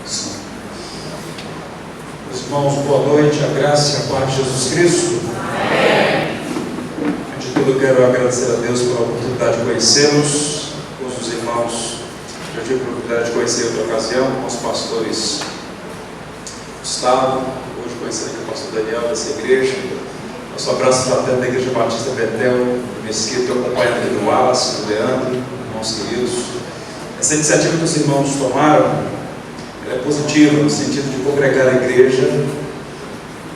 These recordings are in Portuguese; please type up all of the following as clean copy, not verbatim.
Meus irmãos, boa noite, a graça e a paz de Jesus Cristo. Amém. Antes de tudo, eu quero agradecer a Deus pela oportunidade de conhecê-los. Todos os irmãos, já tive a oportunidade de conhecer outra ocasião, com os pastores Gustavo, hoje conhecendo aqui o pastor Daniel dessa igreja. Nosso abraço fraterno da Igreja Batista Betel, do Mesquita, estou acompanhando aqui do Wallace, do Leandro, irmãos queridos. Essa iniciativa que os irmãos tomaram é positiva, no sentido de congregar a igreja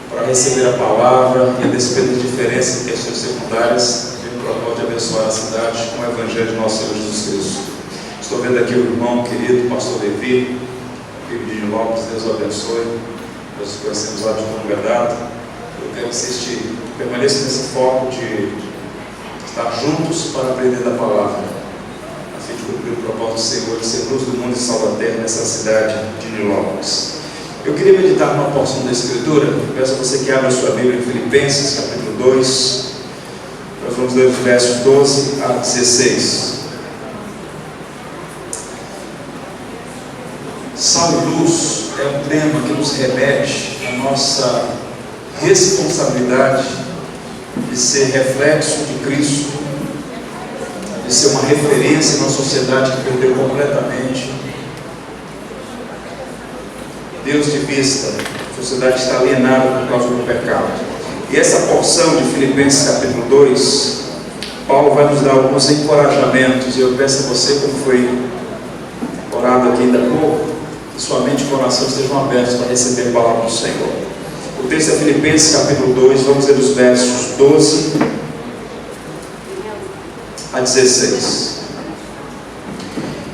para receber a palavra e, a despeito das diferenças em questões secundárias, tem o propósito de abençoar a cidade com o Evangelho de nosso Senhor Jesus Cristo. Estou vendo aqui o irmão querido, pastor Levi, filho de Lopes, Deus o abençoe. Nós nos conhecemos lá de longa data. Eu quero insistir, permaneça nesse foco de estar juntos para aprender da palavra, a fim de cumprir o propósito do Senhor de ser luz do mundo e sal da terra nessa cidade de Nilópolis. Eu queria meditar numa porção da Escritura. Peço a você que abra a sua Bíblia em Filipenses, capítulo 2. Nós vamos ler os versos 12 a 16. Sal e luz é um tema que nos remete à nossa responsabilidade de ser reflexo de Cristo, de ser uma referência numa sociedade que perdeu completamente Deus de vista. A sociedade está alienada por causa do pecado. E essa porção de Filipenses capítulo 2, Paulo vai nos dar alguns encorajamentos. Eu peço a você, como foi orado aqui ainda há pouco, que sua mente e coração estejam abertos para receber a palavra do Senhor. O texto é Filipenses capítulo 2, vamos ler os versos 12 a 16.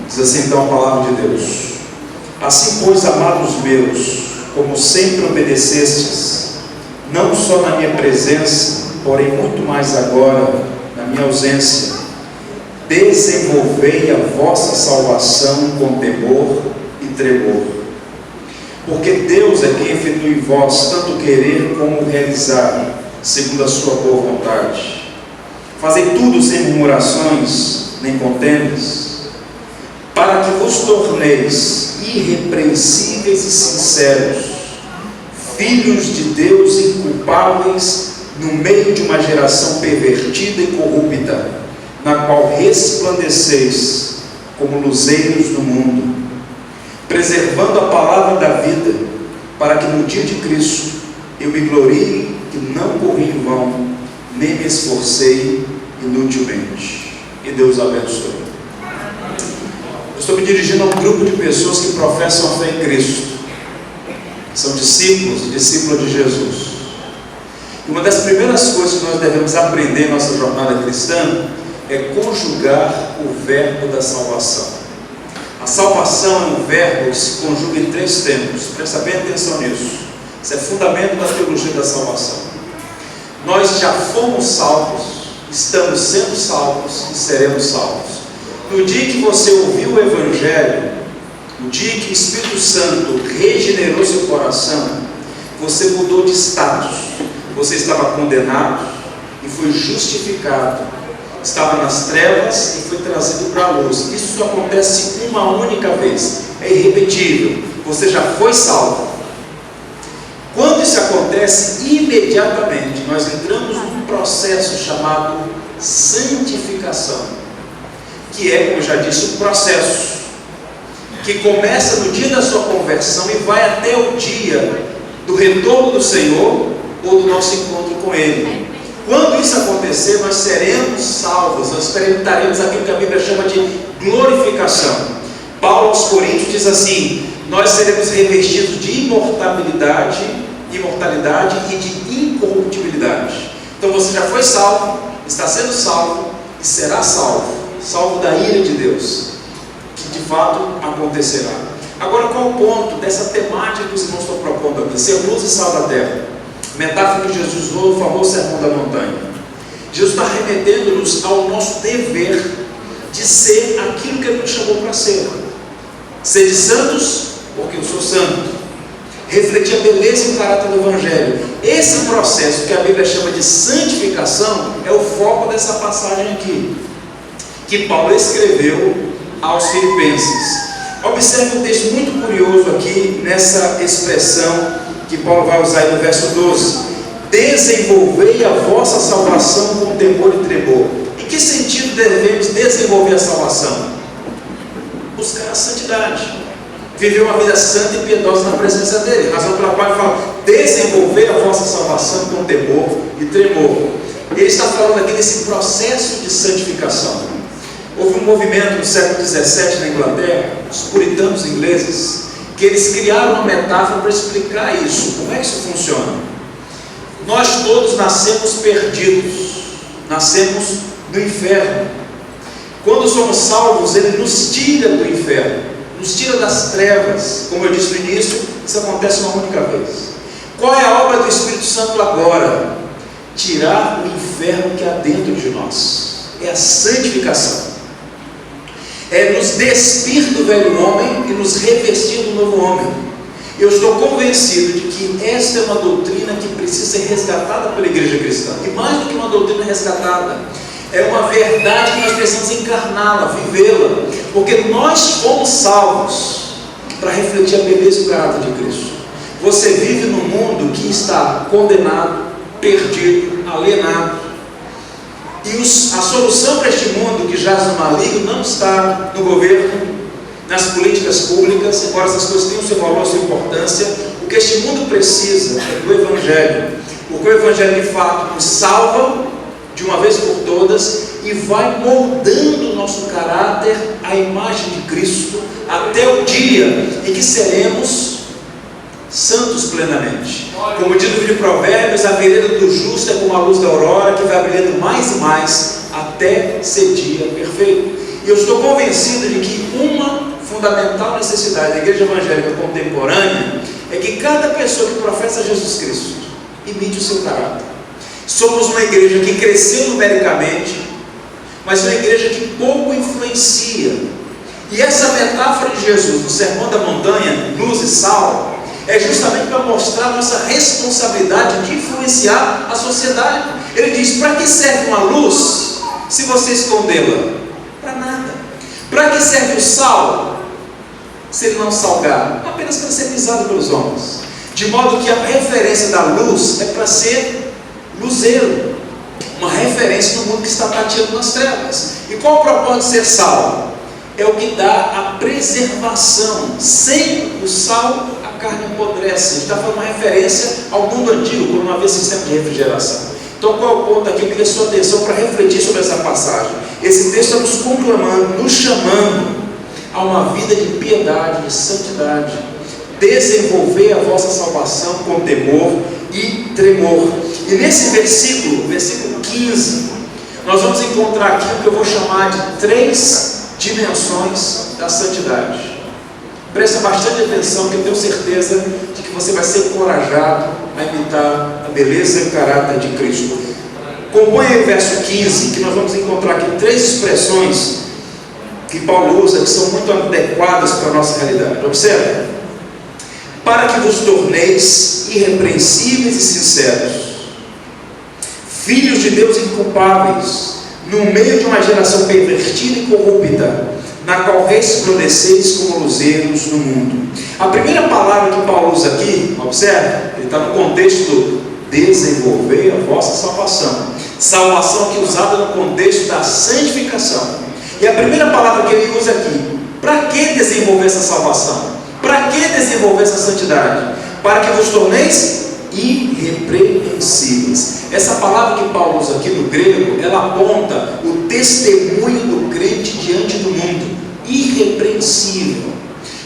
Diz assim então a palavra de Deus: assim, pois, amados meus, como sempre obedecestes, não só na minha presença, porém muito mais agora na minha ausência, desenvolvei a vossa salvação com temor e tremor, porque Deus é quem efetua em vós tanto querer como realizar, segundo a sua boa vontade. Fazei tudo sem murmurações nem contendas, para que vos torneis irrepreensíveis e sinceros, filhos de Deus inculpáveis no meio de uma geração pervertida e corrupta, na qual resplandeceis como luzeiros no mundo, preservando a palavra da vida, para que no dia de Cristo eu me glorie que não corri em vão, nem me esforcei inutilmente. E Deus abençoe. Eu estou me dirigindo a um grupo de pessoas que professam a fé em Cristo, são discípulos e discípulas de Jesus. E uma das primeiras coisas que nós devemos aprender em nossa jornada cristã é conjugar o verbo da salvação. A salvação é um verbo que se conjuga em 3 tempos. Presta bem atenção nisso. Isso é fundamento da teologia da salvação. Nós já fomos salvos, estamos sendo salvos e seremos salvos. No dia que você ouviu o Evangelho, no dia que o Espírito Santo regenerou seu coração, você mudou de status. Você estava condenado e foi justificado. Estava nas trevas e foi trazido para a luz. Isso só acontece uma única vez, é irrepetível. Você já foi salvo. Quando isso acontece, imediatamente nós entramos num processo chamado santificação, que é, como eu já disse, um processo que começa no dia da sua conversão e vai até o dia do retorno do Senhor ou do nosso encontro com Ele. Quando isso acontecer, nós seremos salvos, nós experimentaremos aquilo que a Bíblia chama de glorificação. Paulo aos Coríntios diz assim: nós seremos revestidos de imortalidade e de incorruptibilidade. Então você já foi salvo, está sendo salvo e será salvo, salvo da ira de Deus, que de fato acontecerá. Agora, qual o ponto dessa temática que os irmãos estão propondo aqui? Ser luz e sal da terra. Metáfora que Jesus usou no famoso Sermão da Montanha. Jesus está remetendo-nos ao nosso dever de ser aquilo que Ele nos chamou para ser. Sede santos, porque eu sou santo. Refletir a beleza e o caráter do Evangelho. Esse processo que a Bíblia chama de santificação é o foco dessa passagem aqui, que Paulo escreveu aos Filipenses. Observe um texto muito curioso aqui, nessa expressão que Paulo vai usar aí no verso 12: desenvolvei a vossa salvação com temor e tremor. Em que sentido devemos desenvolver a salvação? Buscar a santidade, viver uma vida santa e piedosa na presença dele, razão pela qual ele fala: desenvolver a vossa salvação com temor e tremor. Ele está falando aqui desse processo de santificação. Houve um movimento no século XVII na Inglaterra, os puritanos ingleses, que eles criaram uma metáfora para explicar isso. Como é que isso funciona? Nós todos nascemos perdidos, nascemos no inferno. Quando somos salvos, Ele nos tira do inferno, nos tira das trevas. Como eu disse no início, isso acontece uma única vez. Qual é a obra do Espírito Santo agora? Tirar o inferno que há dentro de nós. É a santificação. É nos despir do velho homem e nos revestir do novo homem. Eu estou convencido de que esta é uma doutrina que precisa ser resgatada pela igreja cristã. E mais do que uma doutrina resgatada, é uma verdade que nós precisamos encarná-la, vivê-la. Porque nós fomos salvos para refletir a beleza e o caráter de Cristo. Você vive num mundo que está condenado, perdido, alienado. E a solução para este mundo que jaz no maligno não está no governo, nas políticas públicas, embora essas coisas tenham seu valor, sua importância. O que este mundo precisa é do Evangelho, porque o Evangelho de fato nos salva de uma vez por todas e vai moldando o nosso caráter à imagem de Cristo até o dia em que seremos santos plenamente. Como diz o livro de Provérbios, a vereda do justo é como a luz da aurora, que vai brilhando mais e mais até ser dia perfeito. E eu estou convencido de que uma fundamental necessidade da igreja evangélica contemporânea é que cada pessoa que professa Jesus Cristo imite o seu caráter. Somos uma igreja que cresceu numericamente, mas uma igreja que pouco influencia. E essa metáfora de Jesus no Sermão da Montanha, luz e sal, é justamente para mostrar a nossa responsabilidade de influenciar a sociedade. Ele diz: para que serve uma luz se você escondê-la? Para nada. Para que serve o sal se ele não salgar? Apenas para ser pisado pelos homens. De modo que a referência da luz é para ser luzeiro, uma referência no mundo que está tateando nas trevas. E qual o propósito de ser sal? É o que dá a preservação. Sem o sal, a carne apodrece. A gente está falando uma referência ao mundo antigo, quando não havia sistema de refrigeração. Então qual é o ponto aqui? Eu queria sua atenção para refletir sobre essa passagem. Esse texto está nos conclamando, nos chamando a uma vida de piedade, de santidade. Desenvolver a vossa salvação com temor e tremor. E nesse versículo 15, nós vamos encontrar aqui o que eu vou chamar de 3 dimensões da santidade. Presta bastante atenção, que eu tenho certeza de que você vai ser encorajado a imitar a beleza e o caráter de Cristo. Acompanhe o verso 15, que nós vamos encontrar aqui 3 expressões que Paulo usa, que são muito adequadas para a nossa realidade. Observe: para que vos torneis irrepreensíveis e sinceros, filhos de Deus inculpáveis, no meio de uma geração pervertida e corrupta, na qual resplandeceis como luzeiros no mundo. A primeira palavra que Paulo usa aqui, observe, ele está no contexto do desenvolver a vossa salvação. Salvação aqui usada no contexto da santificação. E a primeira palavra que ele usa aqui: para que desenvolver essa salvação? Para que desenvolver essa santidade? Para que vos torneis irrepreensíveis. Essa palavra que Paulo usa aqui no grego, ela aponta o testemunho do crente diante do mundo, irrepreensível.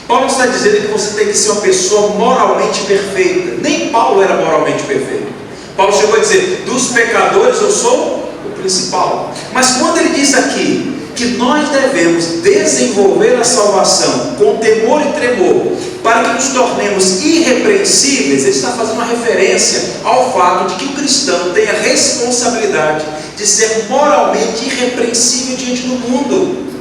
Paulo está dizendo que você tem que ser uma pessoa moralmente perfeita. Nem Paulo era moralmente perfeito. Paulo chegou a dizer: dos pecadores eu sou o principal. Mas quando ele diz aqui que nós devemos desenvolver a salvação com temor e tremor, para que nos tornemos irrepreensíveis, ele está fazendo uma referência ao fato de que o cristão tem a responsabilidade de ser moralmente irrepreensível diante do mundo.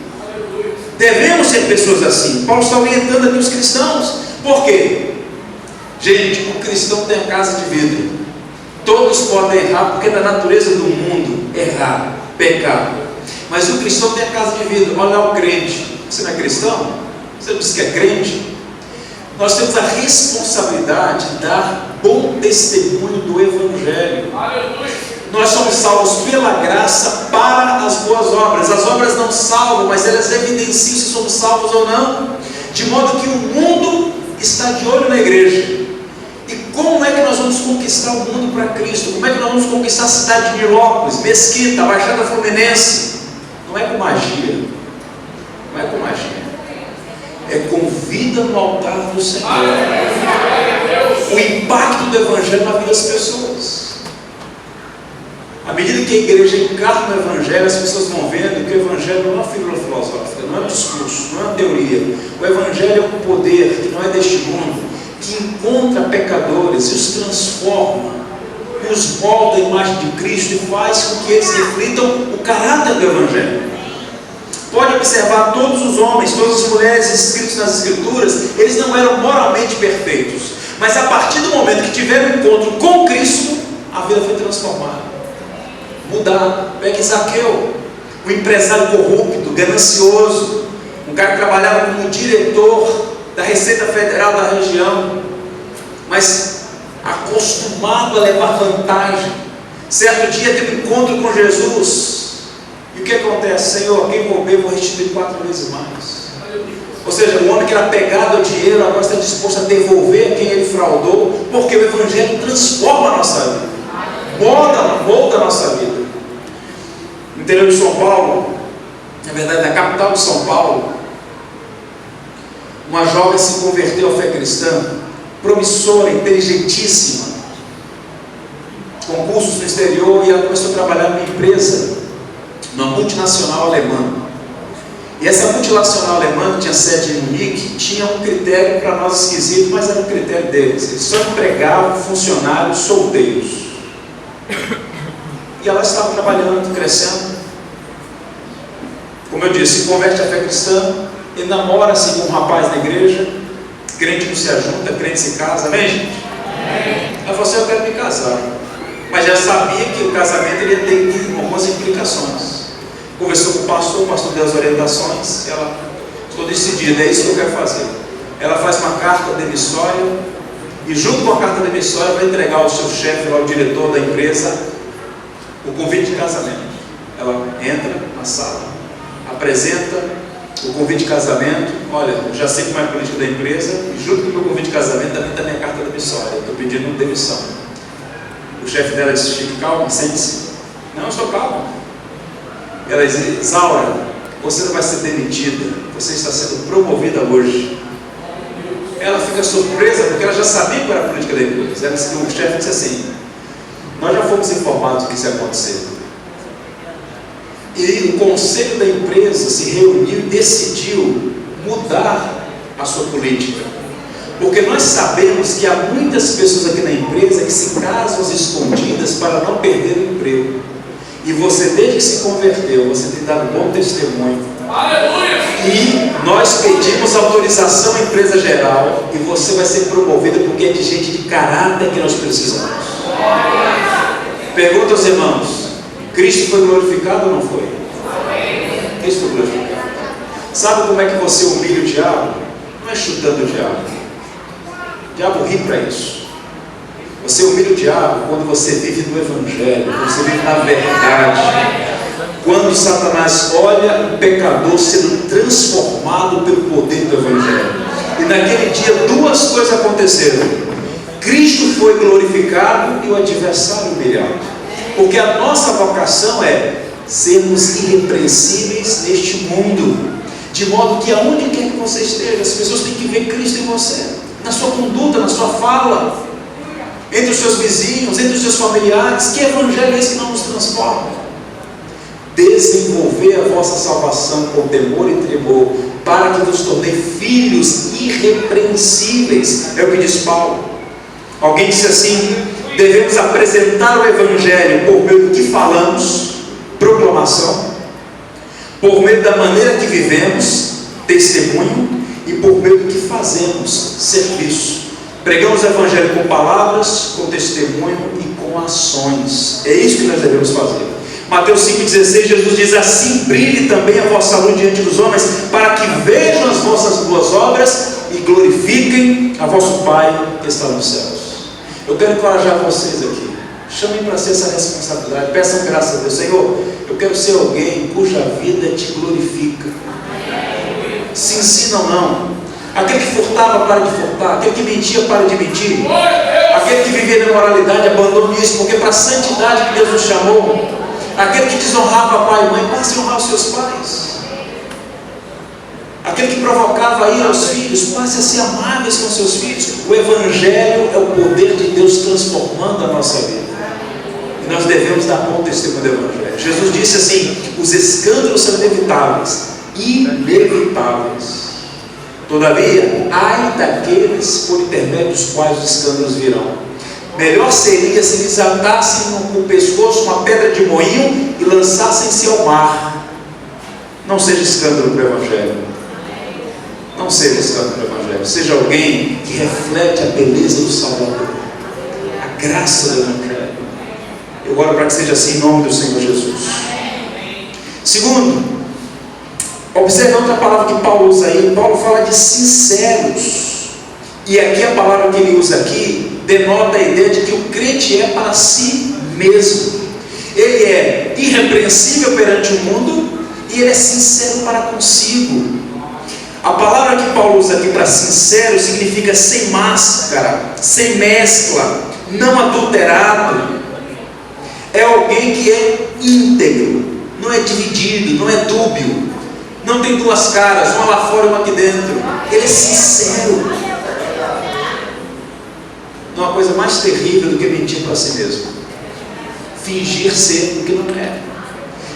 Devemos ser pessoas assim. Paulo está orientando aqui os cristãos. Por quê? Gente, o cristão tem a casa de vidro. Todos podem errar, porque é da natureza do mundo errar, pecar. Mas o cristão tem a casa de vidro. Olha o crente. Você não é cristão? Você diz que é crente? Nós temos a responsabilidade de dar bom testemunho do Evangelho. Nós somos salvos pela graça para as boas obras. As obras não salvam, mas elas evidenciam se somos salvos ou não. De modo que o mundo está de olho na igreja. E como é que nós vamos conquistar o mundo para Cristo? Como é que nós vamos conquistar a cidade de Nilópolis, Mesquita, Baixada Fluminense? Não é com magia. Não é com magia. É com vida no altar do Senhor. O impacto do Evangelho na vida das pessoas. À medida que a igreja encarna o Evangelho, as pessoas vão vendo que o Evangelho não é uma figura filosófica, não é um discurso, não é uma teoria. O Evangelho é um poder que não é deste mundo, que encontra pecadores e os transforma, e os molda à imagem de Cristo e faz com que eles reflitam o caráter do Evangelho. Pode observar todos os homens, todas as mulheres escritos nas Escrituras, eles não eram moralmente perfeitos, mas a partir do momento que tiveram um encontro com Cristo, a vida foi transformada, mudada. Pega Zaqueu, um empresário corrupto, ganancioso, um cara que trabalhava como diretor da Receita Federal da região, mas acostumado a levar vantagem. Certo dia teve um encontro com Jesus. E o que acontece? Senhor, quem roubei, vou restituir 4 vezes mais. Ou seja, o homem que era pegado ao dinheiro agora está disposto a devolver a quem ele fraudou, porque o Evangelho transforma a nossa vida, molda a nossa vida. No interior de São Paulo, na verdade na capital de São Paulo, uma jovem se converteu à fé cristã, promissora, inteligentíssima, concursos no exterior, e ela começou a trabalhar numa empresa, uma multinacional alemã. E essa multinacional alemã, que tinha sede em Munique, tinha um critério para nós esquisito, mas era um critério deles. Eles só empregavam funcionários solteiros. E ela estava trabalhando, crescendo. Como eu disse, se converte à fé cristã, e namora-se com um rapaz na igreja, crente não se ajunta, crente se casa, amém, gente? Ela falou assim: eu quero me casar. Mas já sabia que o casamento ia ter algumas implicações. Conversou com o pastor deu as orientações, ela ficou decidida, é isso que eu quero fazer. Ela faz uma carta demissória, e junto com a carta demissória vai entregar ao seu chefe, ao diretor da empresa, o convite de casamento. Ela entra na sala, apresenta o convite de casamento. Olha, já sei como é a política da empresa, e junto com o meu convite de casamento também está minha carta demissória, eu estou pedindo demissão. O chefe dela disse: fique calma, sente-se. Não, eu estou calma. Ela diz: Isaura, você não vai ser demitida, você está sendo promovida hoje. Ela fica surpresa, porque ela já sabia qual era a política da empresa. O chefe disse assim: nós já fomos informados que isso ia acontecer. E o conselho da empresa se reuniu e decidiu mudar a sua política. Porque nós sabemos que há muitas pessoas aqui na empresa que se casam às escondidas para não perder o emprego. E você, desde que se converteu, você tem dado um bom testemunho. Aleluia! E nós pedimos autorização à empresa geral, e você vai ser promovida, porque é de gente de caráter que nós precisamos. Pergunta aos irmãos: Cristo foi glorificado ou não foi? Cristo foi glorificado. Sabe como é que você humilha o diabo? Não é chutando o diabo. O diabo ri para isso. Você humilha o diabo quando você vive no Evangelho, quando você vive na verdade. Quando Satanás olha o pecador sendo transformado pelo poder do Evangelho. E naquele dia 2 coisas aconteceram: Cristo foi glorificado e o adversário humilhado. Porque a nossa vocação é sermos irrepreensíveis neste mundo, de modo que aonde quer que você esteja, as pessoas têm que ver Cristo em você, na sua conduta, na sua fala, entre os seus vizinhos, entre os seus familiares. Que evangelho é esse que não nos transforma? Desenvolver a vossa salvação com temor e tremor, para que nos tornei filhos irrepreensíveis, é o que diz Paulo. Alguém disse assim: devemos apresentar o Evangelho por meio do que falamos, proclamação, por meio da maneira que vivemos, testemunho, e por meio do que fazemos, serviço. Pregamos o Evangelho com palavras, com testemunho e com ações. É isso que nós devemos fazer. Mateus 5,16, Jesus diz: assim brilhe também a vossa luz diante dos homens, para que vejam as vossas boas obras e glorifiquem a vosso Pai que está nos céus. Eu quero encorajar vocês aqui. Chamem para si essa responsabilidade. Peçam graça a Deus. Senhor, eu quero ser alguém cuja vida te glorifica. Se ensina ou não. Aquele que furtava, para de furtar. Aquele que mentia, para de mentir. Aquele que vivia na imoralidade, abandone isso, porque para a santidade que Deus nos chamou. Aquele que desonrava pai e mãe, passe a honrar os seus pais. Aquele que provocava ira aos filhos, passe a ser amáveis com seus filhos. O Evangelho é o poder de Deus transformando a nossa vida. E nós devemos dar bom testemunho do Evangelho. Jesus disse assim: os escândalos são inevitáveis. Inevitáveis. Todavia, ai daqueles por intermédio dos quais os escândalos virão. Melhor seria se lhes atassem no pescoço uma pedra de moinho e lançassem-se ao mar. Não seja escândalo para o Evangelho. Não seja escândalo para o Evangelho. Seja alguém que reflete a beleza do Salvador, a graça do Evangelho. Eu oro para que seja assim em nome do Senhor Jesus. Segundo, observe outra palavra que Paulo usa aí. Paulo fala de sinceros. E aqui a palavra que ele usa aqui denota a ideia de que o crente é para si mesmo. Ele é irrepreensível perante o mundo e ele é sincero para consigo. A palavra que Paulo usa aqui para sincero significa sem máscara, sem mescla, não adulterado. É alguém que é íntegro, não é dividido, não é dúbio, não tem duas caras, uma lá fora e uma aqui dentro. Ele é sincero. Não há coisa mais terrível do que mentir para si mesmo, fingir ser o que não é.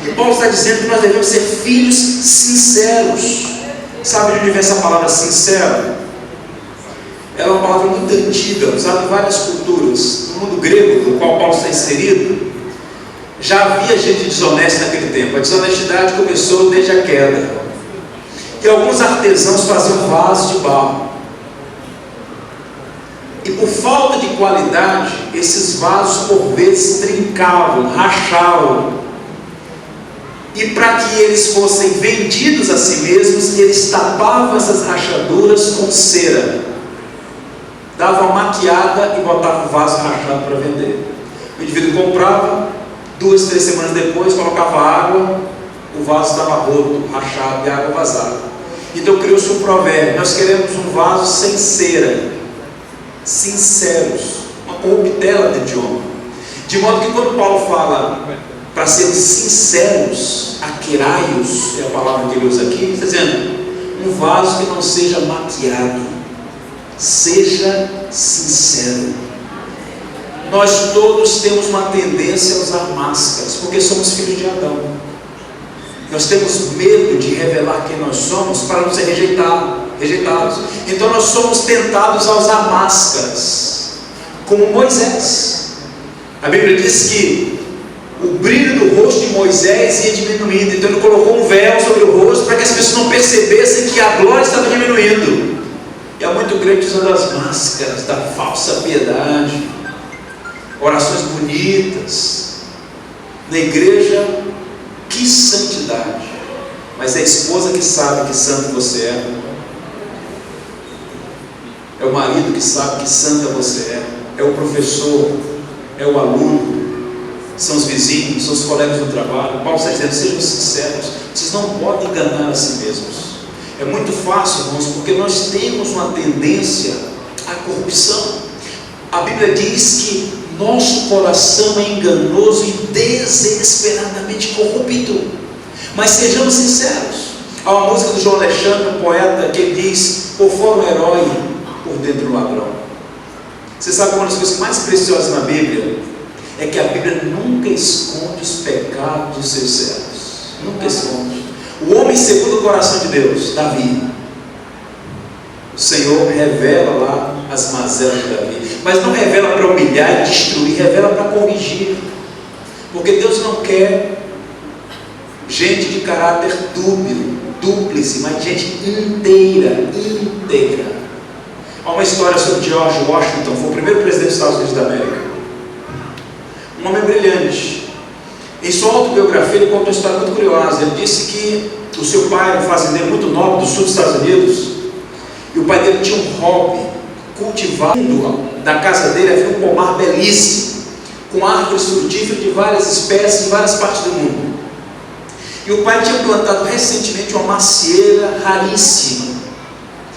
E Paulo está dizendo que nós devemos ser filhos sinceros. Sabe de onde vem essa palavra sincero? Ela é uma palavra muito antiga, usada em várias culturas. No mundo grego, no qual Paulo está inserido, já havia gente desonesta naquele tempo. A desonestidade começou desde a queda. E alguns artesãos faziam vasos de barro. E por falta de qualidade, esses vasos por vezes trincavam, rachavam. E para que eles fossem vendidos a si mesmos, eles tapavam essas rachaduras com cera. Davam uma maquiada e botavam o vaso rachado para vender. O indivíduo comprava, 2, 3 semanas depois, colocava água, o vaso estava roto, rachado e a água vazava. Então criou-se um provérbio: nós queremos um vaso sem cera, sinceros, uma corruptela de idioma. De modo que quando Paulo fala para sermos sinceros, aqueraios, é a palavra que ele usa aqui, ele está dizendo, um vaso que não seja maquiado, seja sincero. Nós todos temos uma tendência a usar máscaras, porque somos filhos de Adão. Nós temos medo de revelar quem nós somos para não ser rejeitados. Então nós somos tentados a usar máscaras, como Moisés. A Bíblia diz que o brilho do rosto de Moisés ia diminuindo, então ele colocou um véu sobre o rosto para que as pessoas não percebessem que a glória estava diminuindo. E há muito crente usando as máscaras da falsa piedade, orações bonitas na igreja. Que santidade! Mas é a esposa que sabe que santo você é. É o marido que sabe que santa você é. É o professor, é o aluno, são os vizinhos, são os colegas do trabalho. Paulo está dizendo, sejam sinceros, vocês não podem enganar a si mesmos. É muito fácil, irmãos, porque nós temos uma tendência à corrupção. A Bíblia diz que nosso coração é enganoso e desesperadamente corrupto. Mas sejamos sinceros. Há uma música do João Alexandre, um poeta, que ele diz: por fora um herói, por dentro um ladrão. Você sabe uma das coisas mais preciosas na Bíblia? É que a Bíblia nunca esconde os pecados dos seus servos. Nunca esconde. O homem segundo o coração de Deus, Davi, o Senhor revela lá as mazelas de Davi, mas não revela para humilhar e destruir, revela para corrigir, porque Deus não quer gente de caráter dúbio, dúplice, mas gente íntegra. Há uma história sobre George Washington, foi o primeiro presidente dos Estados Unidos da América, um homem brilhante. Em sua autobiografia, ele conta uma história muito curiosa. Ele disse que o seu pai era um fazendeiro muito nobre do sul dos Estados Unidos, e o pai dele tinha um hobby, cultivando da casa dele havia um pomar belíssimo, com árvores frutíferas de várias espécies em várias partes do mundo. E o pai tinha plantado recentemente uma macieira raríssima.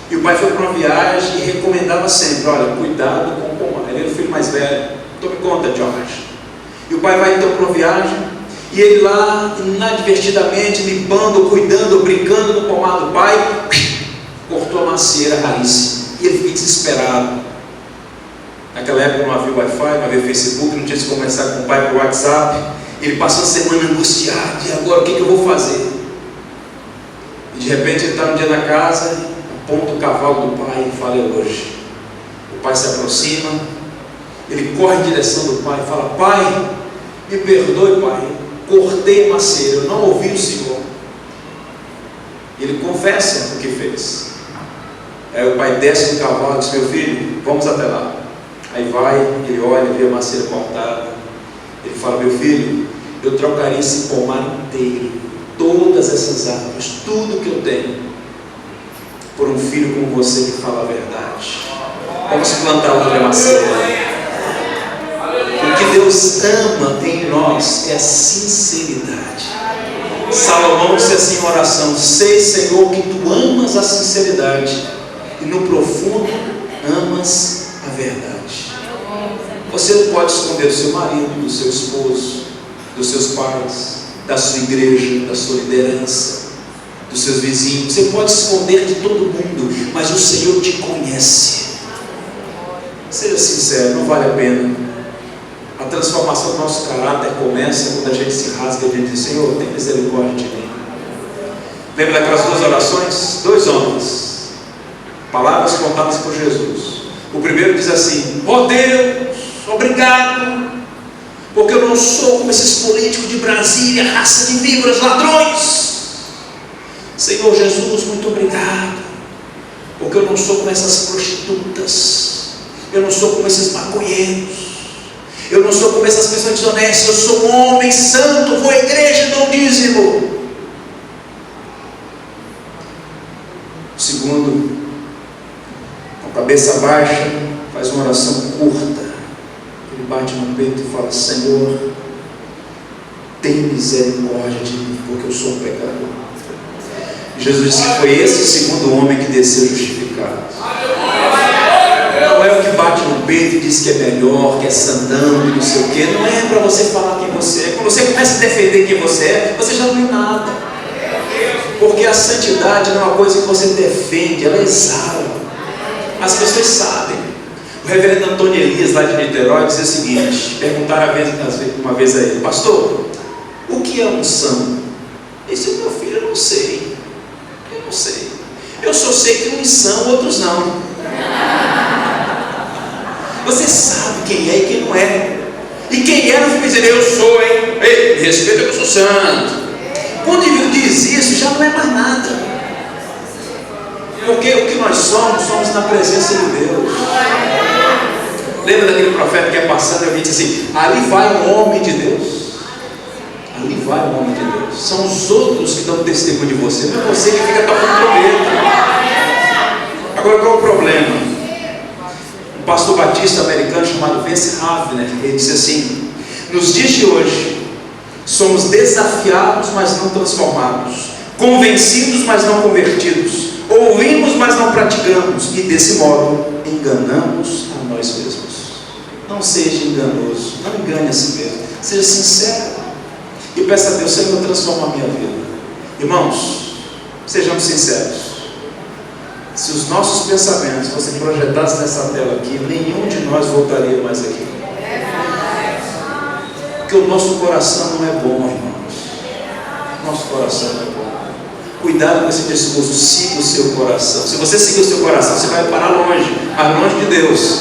E o pai foi para uma viagem e recomendava sempre: olha, cuidado com o pomar. Ele era o filho mais velho. Tome conta, George. E o pai vai então para uma viagem, e ele lá, inadvertidamente, limpando, cuidando, brincando no pomar do pai, cortou a macieira raríssima. E ele fica desesperado. Naquela época não havia Wi-Fi, não havia Facebook, não tinha que conversar com o pai por WhatsApp. Ele passou a semana angustiado: e agora o que eu vou fazer? E de repente ele está um dia na casa, aponta o cavalo do pai e fala: é hoje. O pai se aproxima, ele corre em direção do pai e fala: pai, me perdoe, pai, eu cortei a macieira, eu não ouvi o Senhor. Ele confessa o que fez. Aí o pai desce do cavalo e diz: meu filho, vamos até lá. Aí vai, ele olha, vê a macieira cortada. Ele fala: meu filho, eu trocaria esse pomar inteiro, todas essas árvores, tudo que eu tenho, por um filho como você que fala a verdade. Vamos plantar outra macieira. O que Deus ama em nós é a sinceridade. Salomão disse assim em oração: sei, Senhor, que tu amas a sinceridade e no profundo amas a verdade. Você não pode esconder do seu marido, do seu esposo, dos seus pais, da sua igreja, da sua liderança, dos seus vizinhos. Você pode esconder de todo mundo, mas o Senhor te conhece. Seja sincero, não vale a pena. A transformação do nosso caráter começa quando a gente se rasga e diz: Senhor, tem misericórdia de mim. Lembra daquelas duas orações? Dois homens, palavras contadas por Jesus. O primeiro diz assim: ó Deus, obrigado, porque eu não sou como esses políticos de Brasília, raça de víboras, ladrões. Senhor Jesus, muito obrigado, porque eu não sou como essas prostitutas, eu não sou como esses maconheiros, eu não sou como essas pessoas desonestas, eu sou um homem santo, vou à igreja e dou um dízimo. O segundo, com a cabeça baixa, faz uma oração curta. Ele bate no peito e fala: Senhor, tem misericórdia de mim, porque eu sou um pecador. Jesus disse que foi esse segundo homem que desceu justificado. Não é o que bate no peito e diz que é melhor, que é santão, que não sei o quê. Não é para você falar quem você é. Quando você começa a defender quem você é, você já não é nada. Porque a santidade não é uma coisa que você defende, ela exala. As pessoas sabem. O reverendo Antônio Elias, lá de Niterói, dizia o seguinte: perguntaram uma vez a ele: pastor, o que é unção? Ele disse: meu filho, eu não sei. Eu não sei. Eu só sei que uns são, outros não. Você sabe quem é e quem não é. E quem é não fica dizendo: eu sou, hein? Ei, me respeita que eu sou santo. Quando ele diz isso, já não é mais nada. Porque o que nós somos na presença de Deus. Lembra daquele profeta que ia passando e alguém disse assim: ali vai um homem de Deus. Ali vai um homem de Deus. São os outros que dão testemunho de você, não é você que fica tocando trombeta. Agora, qual é o problema? Um pastor batista americano chamado Vince Havner, ele disse assim: nos dias de hoje somos desafiados, mas não transformados, convencidos, mas não convertidos, ouvimos, mas não praticamos, e desse modo enganamos a nós mesmos. Não seja enganoso, não engane a si mesmo, seja sincero e peça a Deus: Senhor, transforma a minha vida. Irmãos, sejamos sinceros. Se os nossos pensamentos fossem projetados nessa tela aqui, nenhum de nós voltaria mais aqui. Porque o nosso coração não é bom, irmãos. Nosso coração não é bom. Cuidado com esse discurso: siga o seu coração. Se você seguir o seu coração, você vai parar longe, mas longe de Deus.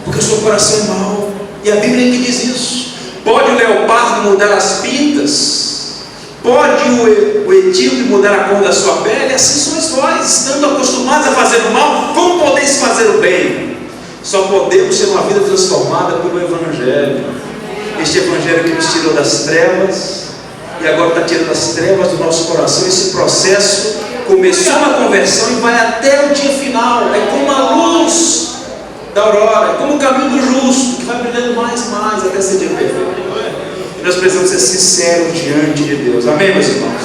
Porque o seu coração é mau. E a Bíblia que diz isso. Pode o leopardo mudar as pintas? Pode o etíope mudar a cor da sua pele? Assim sois vós, estando acostumados a fazer o mal, como podeis fazer o bem? Só podemos ter uma vida transformada pelo Evangelho. Este Evangelho que nos tirou das trevas e agora está tirando as trevas do nosso coração. Esse processo começou na conversão e vai até o dia final. É como a luz da aurora, é como o caminho do justo, que vai brilhando mais e mais até ser dia perfeito. E nós precisamos ser sinceros diante de Deus. Amém, meus irmãos?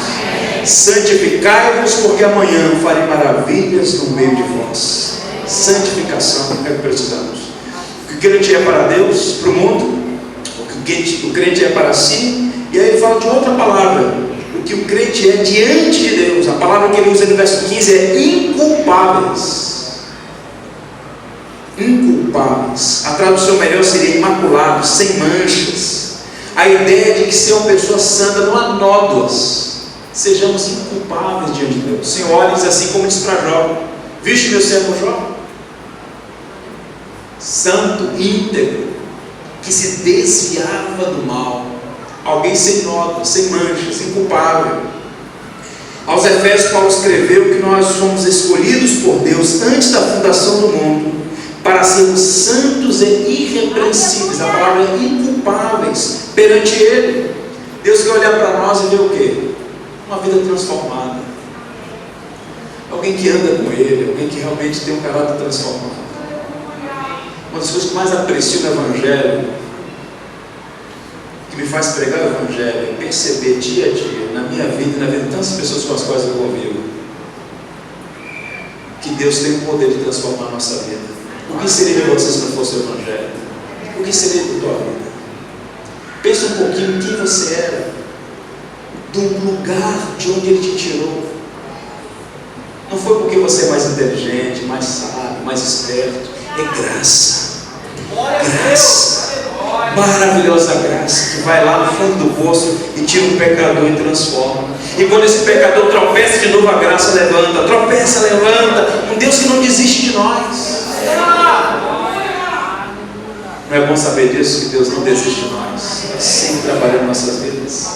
Santificai-vos, porque amanhã farei maravilhas no meio de vós. Santificação é o que precisamos. O que o crente é para Deus, para o mundo, o crente é para si. E aí ele fala de outra palavra, o que o crente é diante de Deus. A palavra que ele usa no verso 15 é inculpáveis. Inculpáveis. A tradução melhor seria imaculados, sem manchas. A ideia de que ser uma pessoa santa não há nódoas. Sejamos inculpáveis diante de Deus. O Senhor olha e diz assim como diz para Jó: viste meu servo Jó? Santo, íntegro, que se desviava do mal. Alguém sem nódoas, sem manchas, inculpável. Aos Efésios, Paulo escreveu que nós somos escolhidos por Deus antes da fundação do mundo para sermos santos e irrepreensíveis. A palavra é inculpáveis perante Ele. Deus quer olhar para nós e ver o quê? Uma vida transformada. Alguém que anda com Ele, alguém que realmente tem um caráter transformado. Uma das coisas que mais aprecio no Evangelho, que me faz pregar o Evangelho, é perceber dia a dia, na minha vida e na vida de tantas pessoas com as quais eu convivo, que Deus tem o poder de transformar a nossa vida. O que seria de você se não fosse o Evangelho? O que seria da tua vida? Pensa um pouquinho quem você era, do lugar de onde Ele te tirou. Não foi porque você é mais inteligente, mais sábio, mais esperto. É graça. Graça. Maravilhosa graça, que vai lá no fundo do poço e tira um pecador e transforma. E quando esse pecador tropeça de novo, a graça levanta. Tropeça, levanta. Um Deus que não desiste de nós. Não é bom saber disso, que Deus não desiste de nós, sempre trabalhando em nossas vidas.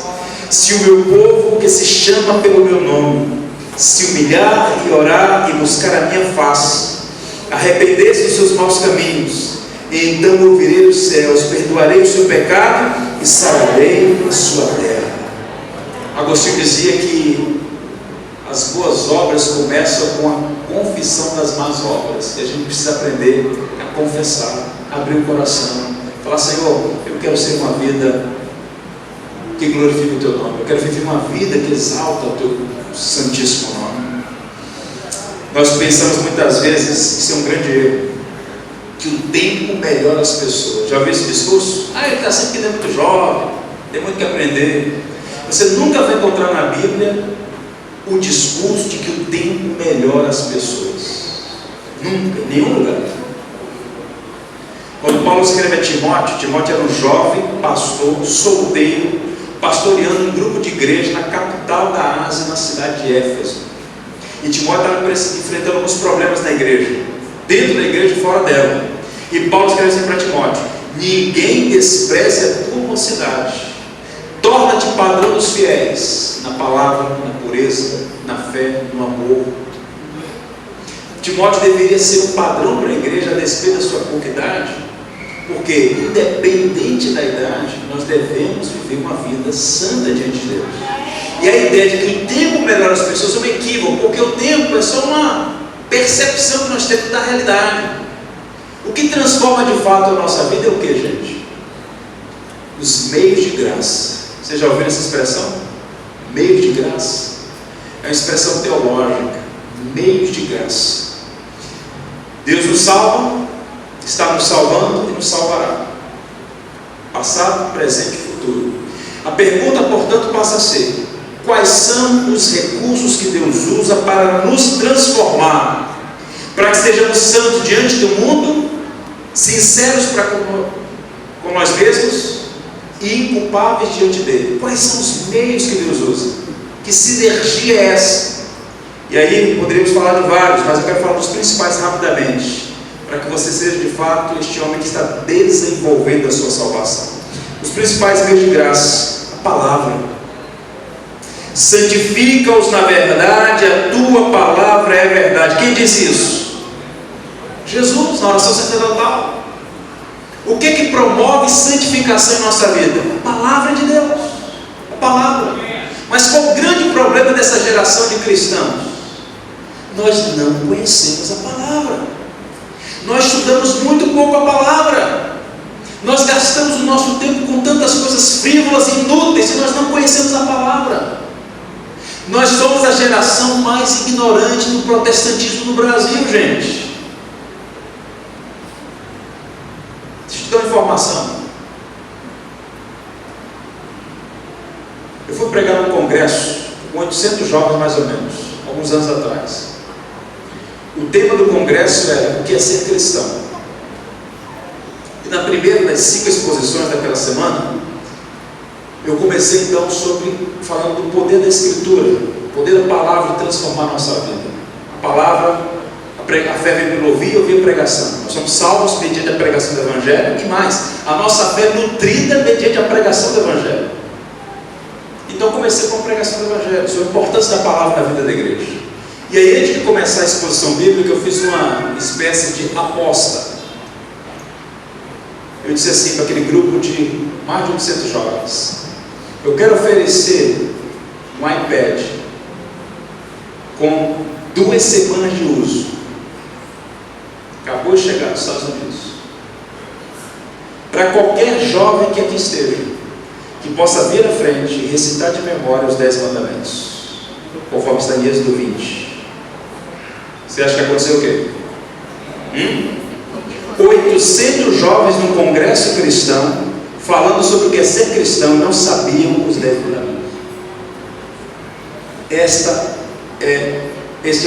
Se o meu povo, que se chama pelo meu nome, se humilhar e orar e buscar a minha face, arrepender-se dos seus maus caminhos, então ouvirei os céus, perdoarei o seu pecado e sararei a sua terra. Agostinho dizia que as boas obras começam com a confissão das más obras, e a gente precisa aprender a confessar, abrir o coração, falar: Senhor, eu quero ser uma vida que glorifique o teu nome, eu quero viver uma vida que exalta o teu santíssimo nome. Nós pensamos muitas vezes, isso é um grande erro, que o tempo melhora as pessoas. Já ouviu esse discurso? Ele está sempre que é muito jovem, tem muito que aprender. Você nunca vai encontrar na Bíblia o discurso de que o tempo melhora as pessoas. Nunca, em nenhum lugar. Quando Paulo escreve a Timóteo, Timóteo era um jovem pastor, solteiro, pastoreando um grupo de igreja na capital da Ásia, na cidade de Éfeso. E Timóteo estava enfrentando alguns problemas na igreja, dentro da igreja e fora dela. E Paulo escreve assim para Timóteo: ninguém despreze a tua mocidade, torna-te padrão dos fiéis, na palavra, na pureza, na fé, no amor. Timóteo deveria ser um padrão para a igreja a despeito da sua pouca idade, porque independente da idade, nós devemos viver uma vida santa diante de Deus. E a ideia de que o tempo melhora as pessoas é um equívoco, porque o tempo é só uma percepção que nós temos da realidade. O que transforma de fato a nossa vida é o que, gente? Os meios de graça. Você já ouviu essa expressão? Meios de graça. É uma expressão teológica. Meios de graça. Deus nos salva, está nos salvando e nos salvará. Passado, presente e futuro. A pergunta, portanto, passa a ser: quais são os recursos que Deus usa para nos transformar, para que sejamos santos diante do mundo, sinceros para com nós mesmos e inculpáveis diante dele? Quais são os meios que Deus usa? Que sinergia é essa? E aí poderíamos falar de vários, mas eu quero falar dos principais rapidamente, para que você seja de fato este homem que está desenvolvendo a sua salvação. Os principais meios de graça: a palavra. Santifica-os na verdade, a tua palavra é verdade. Quem disse isso? Jesus, na oração sacerdotal. O que promove santificação em nossa vida? A palavra de Deus. A palavra. Mas qual o grande problema dessa geração de cristãos? Nós não conhecemos a palavra. Nós estudamos muito pouco a palavra. Nós gastamos o nosso tempo com tantas coisas frívolas e inúteis e nós não conhecemos a palavra. Nós somos a geração mais ignorante do protestantismo no Brasil, gente. Deixa eu te dar uma informação. Eu fui pregar num congresso com 800 jovens mais ou menos, alguns anos atrás. O tema do congresso era o que é ser cristão. E na primeira das 5 exposições daquela semana, eu comecei então falando do poder da Escritura, o poder da palavra de transformar a nossa vida. A palavra, a fé vem pelo ouvir e ouvir a pregação. Nós somos salvos mediante a pregação do Evangelho e mais, a nossa fé é nutrida mediante a pregação do Evangelho. Então comecei com a pregação do Evangelho, sobre a importância da palavra na vida da igreja. E aí, antes de começar a exposição bíblica, eu fiz uma espécie de aposta. Eu disse assim para aquele grupo de mais de 800 jovens: eu quero oferecer um iPad com 2 semanas de uso. Acabou de chegar dos Estados Unidos. Para qualquer jovem que aqui esteja, que possa vir à frente e recitar de memória os 10 mandamentos, conforme está em Êxodo 20. Você acha que aconteceu o quê? 800 jovens num congresso cristão, falando sobre o que é ser cristão, não sabiam os 10 mandamentos. Este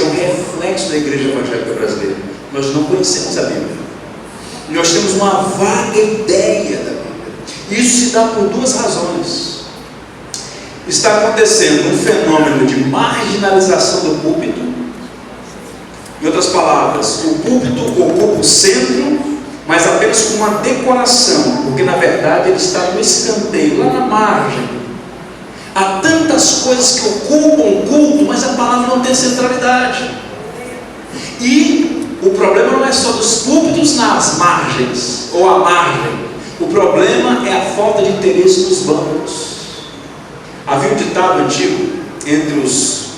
é um reflexo da igreja evangélica brasileira. Nós não conhecemos a Bíblia. Nós temos uma vaga ideia da Bíblia. Isso se dá por 2 razões. Está acontecendo um fenômeno de marginalização do púlpito. Em outras palavras, o púlpito ocupa o centro, mas apenas com uma decoração, porque na verdade ele está no escanteio, lá na margem. Há tantas coisas que ocupam o culto, mas a palavra não tem centralidade. E o problema não é só dos púlpitos nas margens, ou à margem. O problema é a falta de interesse nos bancos. Havia um ditado antigo entre os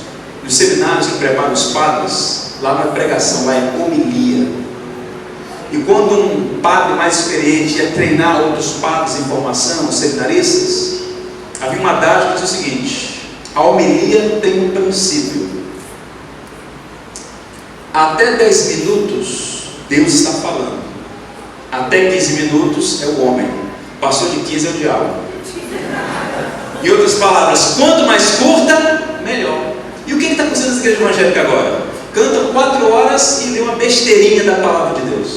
seminários que preparam os padres. Lá na pregação, lá é homilia. E quando um padre mais experiente ia treinar outros padres em formação, os seminaristas, havia uma adagem que diz o seguinte: a homilia tem um princípio. Até 10 minutos, Deus está falando. Até 15 minutos é o homem. Passou de 15 é o diabo. Em outras palavras, quanto mais curta, melhor. E o que está acontecendo nessa igreja evangélica agora? Cantam 4 horas e lê uma besteirinha da palavra de Deus.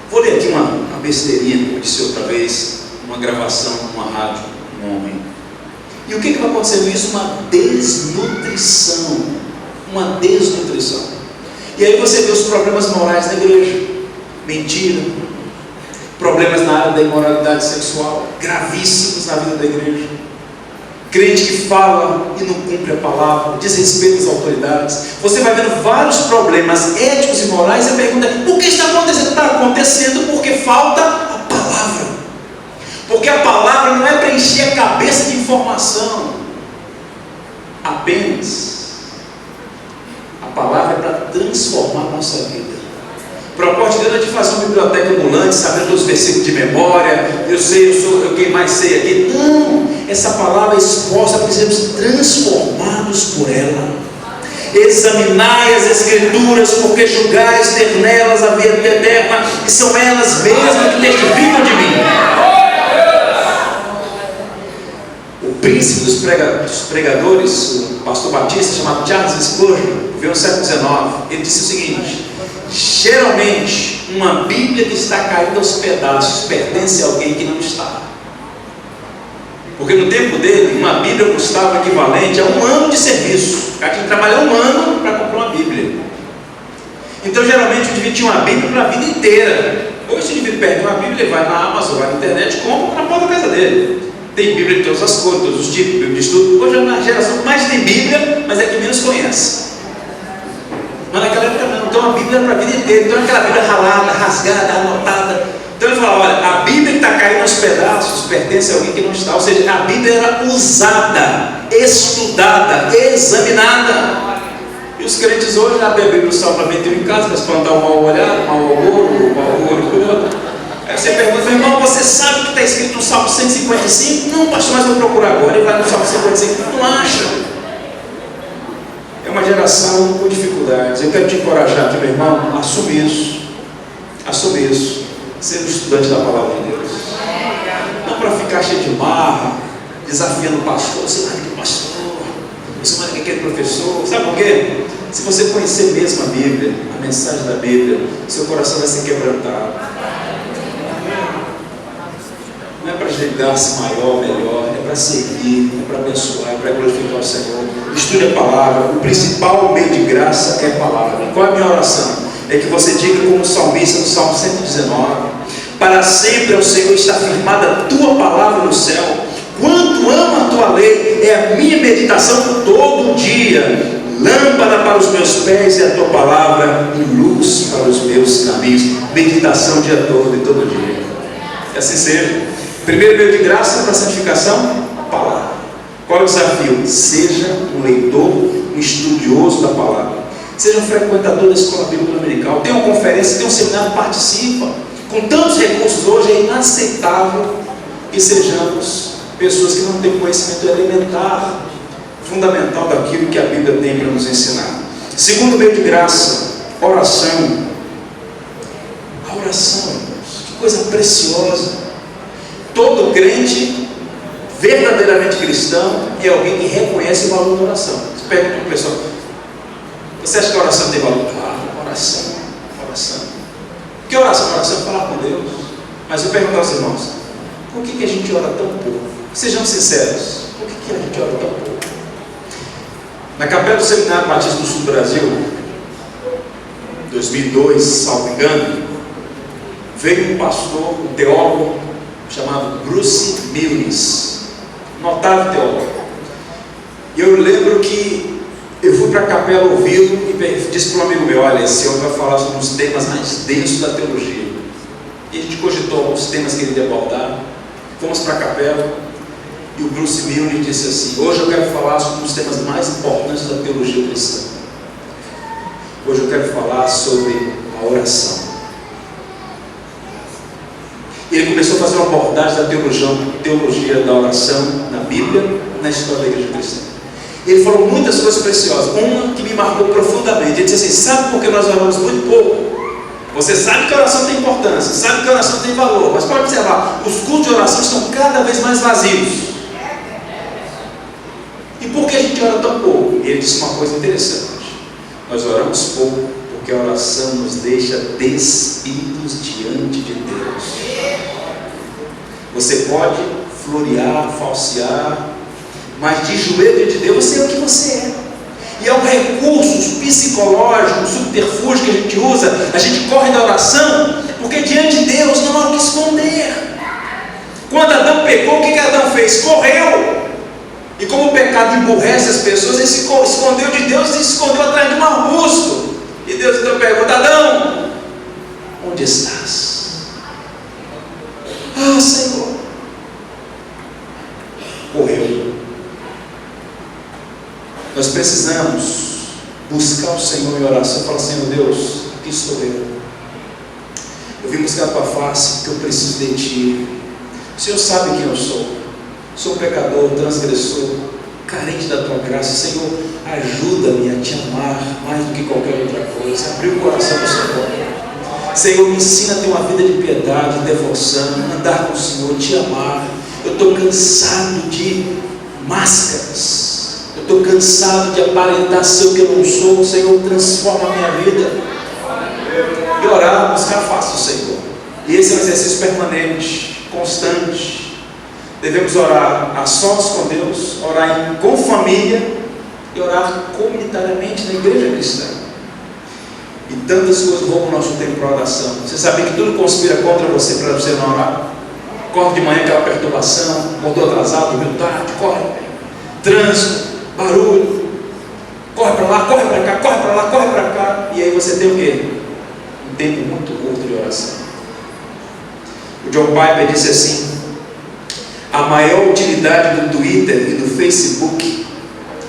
Vou ler aqui uma besteirinha que eu disse outra vez, uma gravação, numa rádio, um homem. E o que vai acontecer com isso? Uma desnutrição. Uma desnutrição. E aí você vê os problemas morais na igreja. Mentira. Problemas na área da imoralidade sexual, gravíssimos na vida da igreja. Crente que fala e não cumpre a palavra, desrespeita as autoridades. Você vai vendo vários problemas éticos e morais. E a pergunta é: por que está acontecendo? Está acontecendo porque falta a palavra. Porque a palavra não é para encher a cabeça de informação apenas. A palavra é para transformar a nossa vida. O propósito de Deus é de fazer uma biblioteca ambulante, sabendo os versículos de memória. Eu sou quem mais sei aqui. Não, essa palavra é exposta para sermos transformados por ela. Examinai as Escrituras, porque julgais ter nelas a vida eterna, e são elas mesmas que testificam de mim. O príncipe dos pregadores, o pastor batista chamado Charles Spurgeon, veio no século XIX. Ele disse o seguinte: geralmente uma Bíblia que está caída aos pedaços pertence a alguém que não está. Porque no tempo dele, uma Bíblia custava o equivalente a 1 ano de serviço. O cara tinha que trabalhar 1 ano para comprar uma Bíblia. Então geralmente o indivíduo tinha uma Bíblia para a vida inteira. Hoje o indivíduo perde uma Bíblia, ele vai na Amazon, vai na internet, compra na porta da casa dele. Tem Bíblia de todas as cores, todos os tipos, Bíblia de estudo. Hoje é uma geração que mais tem Bíblia, mas é que menos conhece. Mas naquela época não. Então uma Bíblia para a vida inteira. Então aquela Bíblia ralada, rasgada, anotada. Então ele fala, olha, a Bíblia que está caindo aos pedaços pertence a alguém que não está. Ou seja, a Bíblia era usada, estudada, examinada. E os crentes hoje abrem a Bíblia do Salmo 91 em casa para espantar o mau olhar, o mau agouro. Aí você pergunta, meu irmão, você sabe o que está escrito no Salmo 155? Não, pastor, mas vou procurar agora. Ele vai no Salmo 155, não acha. É uma geração com dificuldades. Eu quero te encorajar aqui, meu irmão, assume isso. Assume isso. Ser um estudante da palavra de Deus. Não para ficar cheio de marra, desafiando o pastor. Você manda que o pastor, você manda que aquele professor. Sabe por quê? Se você conhecer mesmo a Bíblia, a mensagem da Bíblia, seu coração vai ser quebrantado. Não é para julgar-se maior, melhor, é para servir, é para abençoar, é para glorificar o Senhor. Estude a palavra. O principal meio de graça é a palavra. E qual é a minha oração? É que você diga como o salmista no Salmo 119: para sempre ao Senhor está firmada a tua palavra no céu. Quanto amo a tua lei, é a minha meditação todo dia. Lâmpada para os meus pés é a tua palavra e luz para os meus caminhos. Meditação o dia todo e todo dia. Que assim seja. Primeiro meio de graça para a santificação, a palavra. Qual é o desafio? Seja um leitor, um estudioso da palavra. Seja um frequentador da escola bíblica dominical. Tem uma conferência, tem um seminário, participa. Com tantos recursos hoje é inaceitável que sejamos pessoas que não têm conhecimento elementar, fundamental daquilo que a Bíblia tem para nos ensinar. Segundo meio de graça, oração. A oração, irmãos, que coisa preciosa. Todo crente verdadeiramente cristão é alguém que reconhece o valor da oração. Você pergunta para uma pessoa: você acha que a oração tem valor? Claro, oração. O que é oração? Oração é falar com Deus. Mas eu pergunto aos irmãos: por que a gente ora tão pouco? Sejamos sinceros, por que a gente ora tão pouco? Na capela do Seminário Batista do Sul do Brasil, 2002, salvo engano, veio um pastor, um teólogo chamado Bruce Milnes, notável teólogo. E eu lembro que eu fui para a capela ouvi-lo e disse para um amigo meu: olha, esse homem vai falar sobre os temas mais densos da teologia. E a gente cogitou alguns temas que ele ia abordar. Fomos para a capela e o Bruce Milnes disse assim: hoje eu quero falar sobre os temas mais importantes da teologia cristã. Hoje eu quero falar sobre a oração. Ele começou a fazer uma abordagem da teologia da oração na Bíblia, na história da igreja cristã. Ele falou muitas coisas preciosas. Uma que me marcou profundamente. Ele disse assim: sabe por que nós oramos muito pouco? Você sabe que a oração tem importância, sabe que a oração tem valor, mas pode observar, os cultos de oração estão cada vez mais vazios. E por que a gente ora tão pouco? Ele disse uma coisa interessante: nós oramos pouco porque a oração nos deixa despidos diante de Deus. Você pode florear, falsear, mas de joelho diante de Deus você é o que você é. E é um recurso psicológico, um subterfúgio que a gente usa. A gente corre da oração porque diante de Deus não há o que esconder. Quando Adão pecou, o que Adão fez? Correu. E como o pecado emburrece as pessoas, ele se escondeu de Deus e se escondeu atrás de um arbusto. E Deus então pergunta: Adão, onde estás? Ah, Senhor. Correu. Nós precisamos buscar o Senhor em oração. Falar: Senhor Deus, aqui estou eu. Eu vim buscar a tua face porque eu preciso de ti. O Senhor sabe quem eu sou. Sou pecador, transgressor, carente da tua graça. Senhor, ajuda-me a te amar mais do que qualquer outra coisa. Abrir o coração do Senhor. Senhor, me ensina a ter uma vida de piedade, devoção, andar com o Senhor, te amar. Eu estou cansado de máscaras. Eu estou cansado de aparentar ser o que eu não sou. Senhor, transforma a minha vida. E orar, buscar a face do Senhor. E esse é um exercício permanente, constante. Devemos orar a sós com Deus, orar com família e orar comunitariamente na igreja cristã. E tantas coisas roubam o nosso tempo para oração. Você sabia que tudo conspira contra você para você não orar? Corre de manhã, aquela perturbação, acordou atrasado, dormiu tarde, corre. Trânsito, barulho, Corre para lá, corre para cá, corre para lá, corre para cá. E aí você tem o quê? Um tempo muito curto de oração. O John Piper disse assim: a maior utilidade do Twitter e do Facebook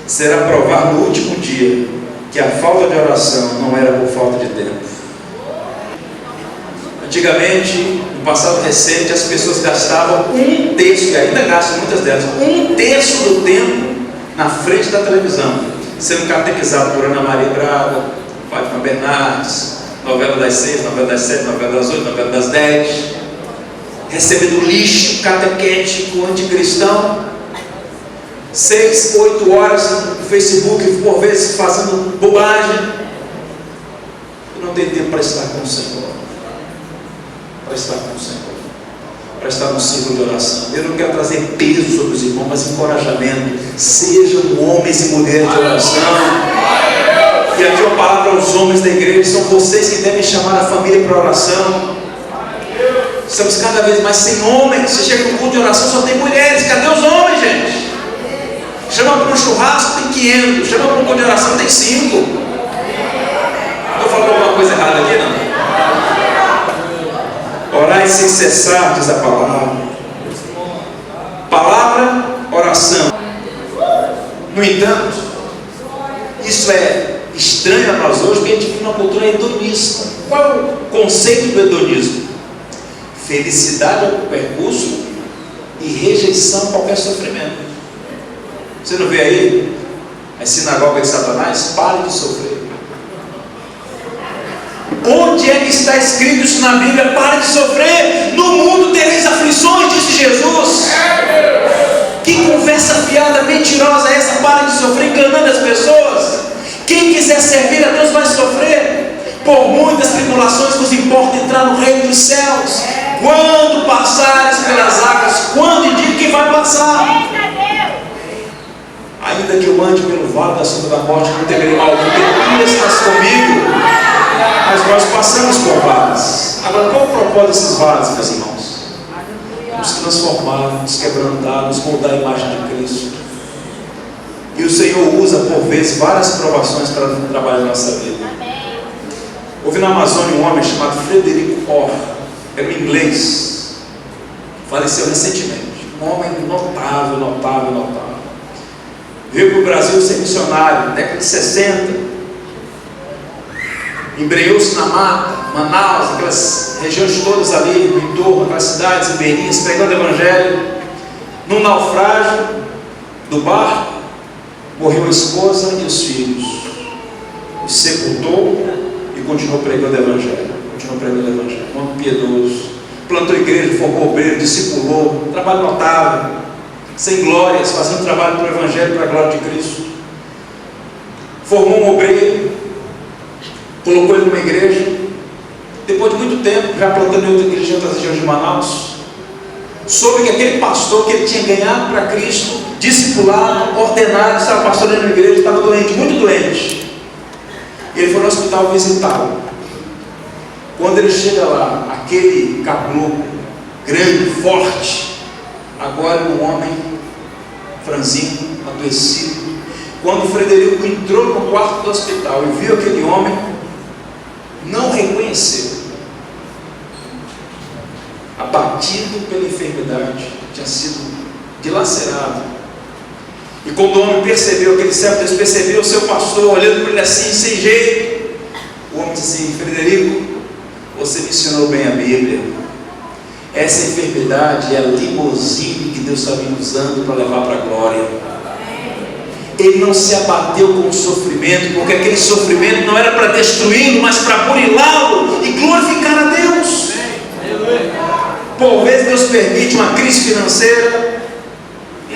será provar no último dia que a falta de oração não era por falta de tempo. Antigamente, no passado recente, as pessoas gastavam 1/3, e ainda gastam muitas delas, 1/3 do tempo na frente da televisão, sendo catequizado por Ana Maria Braga, Fátima Bernardes, novela das 6, novela das 7, novela das 8, novela das 10, recebendo lixo catequético anticristão, 6, 8 horas no Facebook, por vezes fazendo bobagem. Eu não tenho tempo para estar com o Senhor, para estar com o Senhor, para estar no ciclo de oração. Eu não quero trazer peso sobre os irmãos, mas encorajamento. Sejam homens e mulheres de oração. E aqui uma palavra aos homens da igreja: são vocês que devem chamar a família para oração. Estamos cada vez mais sem homens. Você chega no culto de oração, só tem mulheres. Cadê os homens, gente? Chama para um churrasco, tem 500. Chama para um culto de oração, tem 5. Estou falando alguma coisa errada aqui, não? Orai sem cessar, diz a palavra. Palavra, oração. No entanto, isso é estranho a nós hoje, porque a gente vive numa cultura hedonista. Qual é o conceito do hedonismo? Felicidade ao percurso e rejeição a qualquer sofrimento. Você não vê aí as sinagogas de Satanás? Pare de sofrer. Onde é que está escrito isso na Bíblia? Pare de sofrer. No mundo tereis aflições, disse Jesus. Que conversa fiada, mentirosa é essa? Pare de sofrer, enganando as pessoas. Quem quiser servir a Deus vai sofrer. Por muitas tribulações vos importa entrar no reino dos céus. Quando passares pelas águas, quando indica que vai passar. Ainda que eu ande pelo vale da sombra da morte, não temerei mal algum, porque tu estás comigo. Mas nós passamos por vales. Agora, qual é o propósito desses vales, meus irmãos? Nos transformar, nos quebrantar, nos moldar a imagem de Cristo. E o Senhor usa por vezes várias provações para trabalhar na nossa vida. Houve na Amazônia um homem chamado Frederico Orr, era um inglês, faleceu recentemente. Um homem notável. Veio para o Brasil ser missionário, na década de 60. Embreou-se na mata, Manaus, aquelas regiões todas ali no entorno, aquelas cidades ribeirinhas, pregando o evangelho. Num naufrágio do barco, morreu a esposa e os filhos. Os sepultou e continuou pregando o evangelho. Um homem piedoso. Plantou igreja, formou obreiro, discipulou, trabalho notável, sem glórias, fazendo trabalho para o evangelho, para a glória de Cristo. Formou um obreiro, colocou ele numa igreja. Depois de muito tempo, já plantando em outra igreja em outras regiões de Manaus, soube que aquele pastor que ele tinha ganhado para Cristo, discipulado, ordenado, estava pastoreando a igreja, estava doente, muito doente. Ele foi no hospital visitá-lo. Quando ele chega lá, aquele caboclo grande, forte, agora um homem franzino, adoecido. Quando o Frederico entrou no quarto do hospital e viu aquele homem, não reconheceu. Abatido pela enfermidade, tinha sido dilacerado. E quando o homem percebeu, aquele servo de Deus percebeu o seu pastor olhando para ele assim, sem jeito, o homem disse assim: Frederico, você mencionou bem a Bíblia. Essa enfermidade é a limusine que Deus está me usando para levar para a glória. Ele não se abateu com o sofrimento, porque aquele sofrimento não era para destruí-lo, mas para burilá-lo e glorificar a Deus. Por vezes Deus permite uma crise financeira,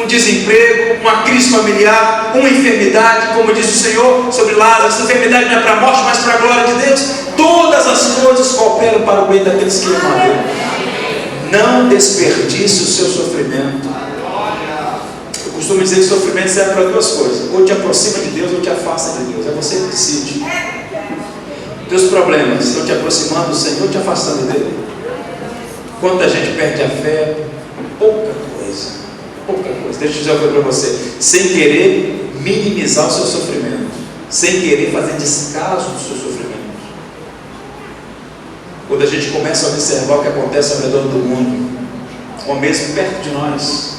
um desemprego, uma crise familiar, uma enfermidade, como diz o Senhor sobre Lázaro. Essa enfermidade não é para a morte, mas para a glória de Deus. Todas as coisas cooperam para o bem daqueles que amam a Deus. Não desperdice o seu sofrimento. Eu costumo dizer que sofrimento serve para duas coisas: ou te aproxima de Deus ou te afasta de Deus. É você que decide. Teus problemas estão te aproximando do Senhor ou te afastando dele? Quanta gente perde a fé? Pouca coisa. Deixa eu dizer uma coisa para você: sem querer minimizar o seu sofrimento, sem querer fazer descaso do seu sofrimento. Quando a gente começa a observar o que acontece ao redor do mundo, ou mesmo perto de nós,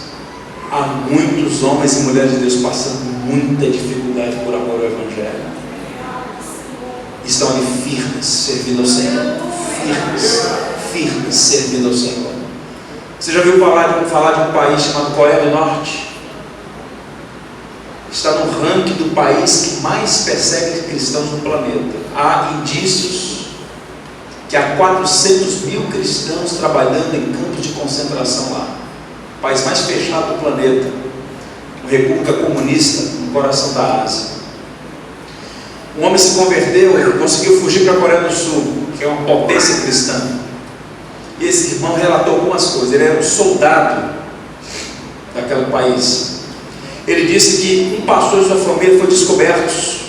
há muitos homens e mulheres de Deus passando muita dificuldade por amor ao Evangelho. Estão ali firmes, servindo ao Senhor. Firmes, servindo ao Senhor. Você já ouviu falar de um país chamado Coreia do Norte? Está no ranking do país que mais persegue cristãos no planeta. Há indícios que há 400 mil cristãos trabalhando em campos de concentração lá. O país mais fechado do planeta. Uma república comunista no coração da Ásia. Um homem se converteu e conseguiu fugir para a Coreia do Sul, que é uma potência cristã. E esse irmão relatou algumas coisas. Ele era um soldado daquele país. Ele disse que um pastor e sua família foram descobertos.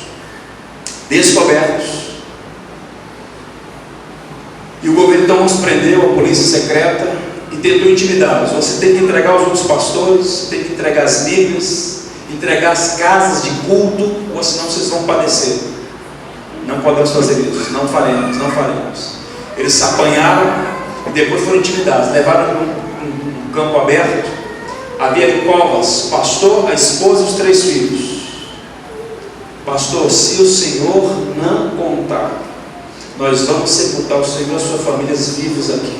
E o governo então os prendeu, a polícia secreta, e tentou intimidá-los. Você tem que entregar os outros pastores, tem que entregar as Bíblias, entregar as casas de culto, ou senão vocês vão padecer. Não podemos fazer isso, não faremos. Eles se apanharam e depois foram intimidados, levaram um campo aberto. Havia ali covas, pastor, a esposa e os 3 filhos. Pastor, se o Senhor não contar, nós vamos sepultar o Senhor e as suas famílias vivos aqui.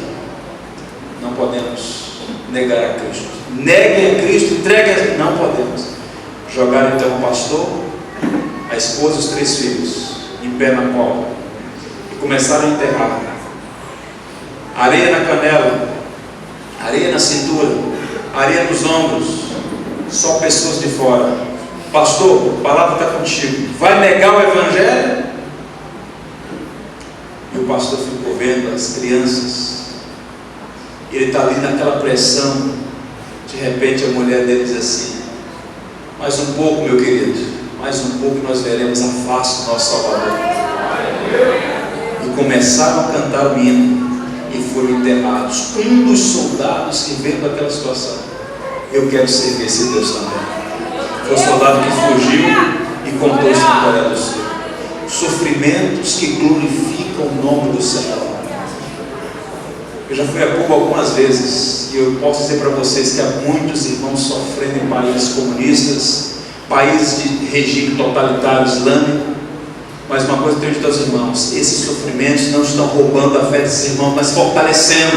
Não podemos negar a Cristo. Neguem a Cristo, entreguem. Não podemos. Jogaram então o pastor, a esposa e os 3 filhos em pé na cova e começaram a enterrar. Areia na canela, areia na cintura, areia nos ombros, só pessoas de fora. Pastor, a palavra está contigo. Vai negar o Evangelho? E o pastor ficou vendo as crianças. Ele está ali naquela pressão. De repente a mulher dele diz assim: mais um pouco, meu querido, mais um pouco e nós veremos a face do nosso Salvador. E começaram a cantar o hino e foram enterrados. Um dos soldados que vendo aquela situação: eu quero servir esse Deus também. Foi o soldado que fugiu e contou isso na Coreia do Sul. Sofrimentos que glorificam o nome do Senhor. Eu já fui a Cuba algumas vezes e eu posso dizer para vocês que há muitos irmãos sofrendo em países comunistas, países de regime totalitário islâmico. Mas uma coisa eu tenho dito aos irmãos: esses sofrimentos não estão roubando a fé desses irmãos, mas fortalecendo.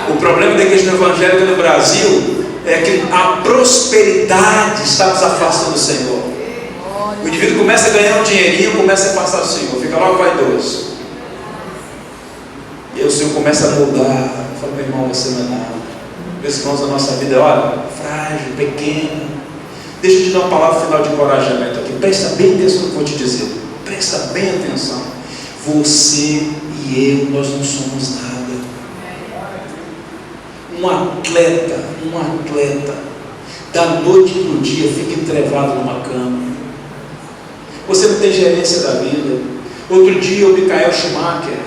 O problema da igreja evangélica no Brasil é que a prosperidade está nos afastando do Senhor. O indivíduo começa a ganhar um dinheirinho, começa a afastar do Senhor, fica logo vaidoso. E aí o Senhor começa a mudar. Fala: meu irmão, você não é nada. Meus irmãos, a nossa vida é, olha, frágil, pequena. Deixa eu te dar uma palavra final de encorajamento aqui. Presta bem atenção no que eu vou te dizer. Presta bem atenção. Você e eu, nós não somos nada. Um atleta, da noite para o dia fica entrevado numa cama. Você não tem gerência da vida. Outro dia o Michael Schumacher,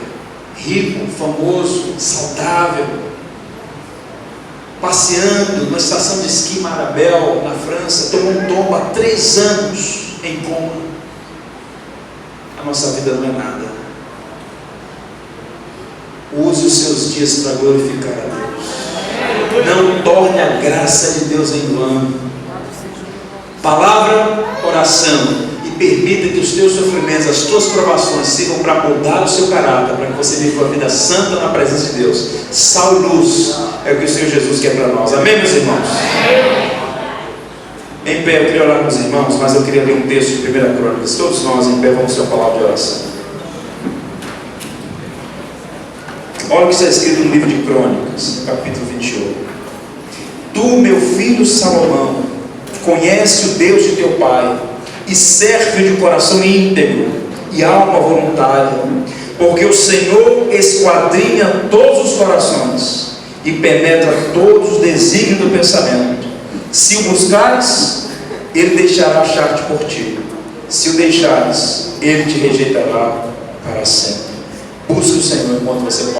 rico, famoso, saudável, passeando na estação de esqui Marabel, na França, tomou um tombo há 3 anos em coma. A nossa vida não é nada. Use os seus dias para glorificar a Deus. Não torne a graça de Deus em vão. Palavra, oração. E permita que os teus sofrimentos, as tuas provações sirvam para mudar o seu caráter, para que você viva uma vida santa na presença de Deus. Sal e luz é o que o Senhor Jesus quer para nós. Amém, meus irmãos? Em pé, eu queria orar com os irmãos, mas eu queria ler um texto de 1 Crônicas. Todos nós em pé vamos ter uma palavra de oração. Olha o que está escrito no livro de Crônicas, capítulo 28. Tu, meu filho Salomão, conhece o Deus de teu pai e serve de coração íntegro e alma voluntária, porque o Senhor esquadrinha todos os corações e penetra todos os desígnios do pensamento. Se o buscares, ele deixará achar-te por ti. Se o deixares, ele te rejeitará para sempre. Busque o Senhor enquanto você pode.